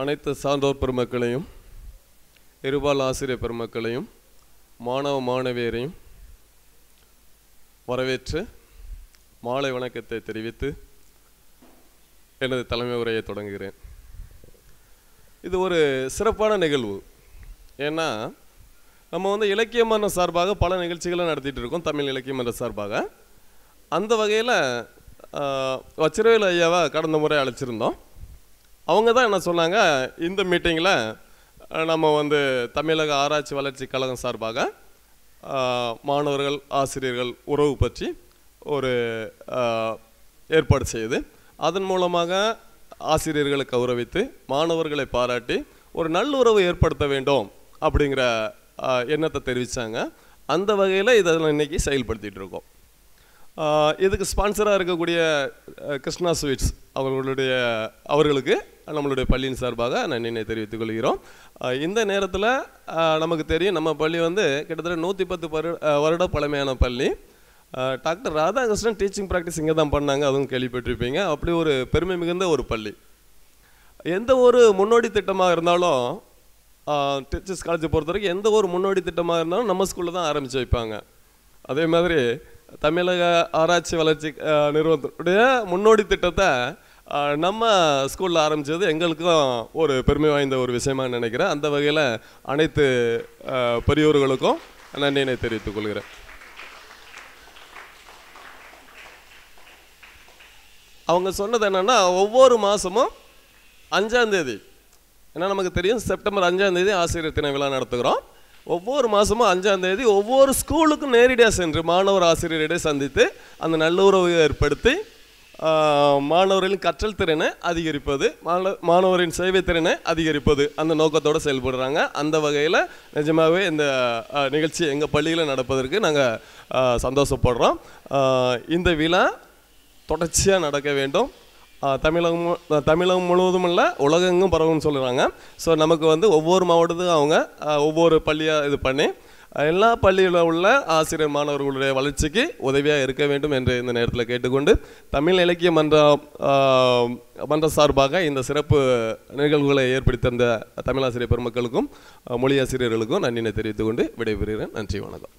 அனைத்து சான்றோர் பெருமக்களையும் இருபால் ஆசிரியர் பெருமக்களையும் மாணவ மாணவியரையும் வரவேற்று மாலை வணக்கத்தை தெரிவித்து எனது தலைமை உரையை தொடங்குகிறேன். இது ஒரு சிறப்பான நிகழ்வு. ஏன்னா நம்ம இலக்கிய மன்றம் சார்பாக பல நிகழ்ச்சிகளை நடத்திட்டு இருக்கோம், தமிழ் இலக்கிய மன்றம் சார்பாக. அந்த வகையில் வச்சிரவேலு ஐயாவை கடந்த முறை அழைச்சிருந்தோம். அவங்க தான் என்ன சொன்னாங்க, இந்த மீட்டிங்கில் நம்ம தமிழக ஆராய்ச்சி வளர்ச்சி கழகம் சார்பாக மாணவர்கள் ஆசிரியர்கள் உறவு பற்றி ஒரு ஏற்பாடு செய்து அதன் மூலமாக ஆசிரியர்களை கௌரவித்து மாணவர்களை பாராட்டி ஒரு நல்லுறவு ஏற்படுத்த வேண்டும் அப்படிங்கிற எண்ணத்தை தெரிவித்தாங்க. அந்த வகையில் இதை இன்றைக்கி செயல்படுத்திகிட்டு இருக்கோம். இதுக்கு ஸ்பான்சராக இருக்கக்கூடிய கிருஷ்ணா ஸ்வீட்ஸ் அவர்களுக்கு நம்மளுடைய பள்ளியின் சார்பாக நன்றியை தெரிவித்துக் கொள்கிறோம். இந்த நேரத்தில் நமக்கு தெரியும், நம்ம பள்ளி கிட்டத்தட்ட 110 வருட பழமையான பள்ளி. டாக்டர் ராதாகிருஷ்ணன் டீச்சிங் ப்ராக்டிஸ் இங்கே தான் பண்ணாங்க, அதுவும் கேள்விப்பட்டிருப்பீங்க. அப்படி ஒரு பெருமை மிகுந்த ஒரு பள்ளி. எந்த ஒரு முன்னோடி திட்டமாக இருந்தாலும் டீச்சர்ஸ் காலேஜை பொறுத்த வரைக்கும் எந்த ஒரு முன்னோடி திட்டமாக இருந்தாலும் நம்ம ஸ்கூலில் தான் ஆரம்பித்து வைப்பாங்க. அதே மாதிரி தமிழக ஆராய்ச்சி வளர்ச்சி நிறுவனத்துடைய முன்னோடி திட்டத்தை நம்ம ஸ்கூலில் ஆரம்பித்தது எங்களுக்கும் ஒரு பெருமை வாய்ந்த ஒரு விஷயமாக நினைக்கிறேன். அந்த வகையில் அனைத்து பெரியோர்களுக்கும் நன்றியை தெரிவித்துக் கொள்கிறேன். அவங்க சொன்னது என்னென்னா, ஒவ்வொரு மாதமும் 5ஆம் தேதி, ஏன்னா நமக்கு தெரியும் செப்டம்பர் 5ஆம் தேதி ஆசிரியர் தின விழா நடத்துகிறோம். ஒவ்வொரு மாதமும் 5ஆம் தேதி ஒவ்வொரு ஸ்கூலுக்கும் நேரடியாக சென்று மாணவர் ஆசிரியரிடையே சந்தித்து அந்த நல்லுறவை ஏற்படுத்தி மாணவர்களின் கற்றல் திறனை அதிகரிப்பது, மாணவரின் சேவை திறனை அதிகரிப்பது, அந்த நோக்கத்தோடு செயல்படுறாங்க. அந்த வகையில் நிஜமாகவே இந்த நிகழ்ச்சி எங்கள் பள்ளியில் நடப்பதற்கு நாங்கள் சந்தோஷப்படுறோம். இந்த விழா தொடர்ச்சியாக நடக்க வேண்டும். தமிழகம் முழுவதும் இல்லை, உலகெங்கும் பரவுன்னு சொல்கிறாங்க. ஸோ நமக்கு ஒவ்வொரு மாவட்டத்துக்கும் அவங்க ஒவ்வொரு பள்ளியாக இது பண்ணி எல்லா பள்ளியில் உள்ள ஆசிரியர் மாணவர்களுடைய வளர்ச்சிக்கு உதவியாக இருக்க வேண்டும் என்று இந்த நேரத்தில் கேட்டுக்கொண்டு, தமிழ் இலக்கிய மன்ற சார்பாக இந்த சிறப்பு நிகழ்வுகளை ஏற்படுத்தி தந்த தமிழாசிரியர் பெருமக்களுக்கும் மொழி ஆசிரியர்களுக்கும் நன்றியை தெரிவித்துக்கொண்டு விடைபெறுகிறேன். நன்றி, வணக்கம்.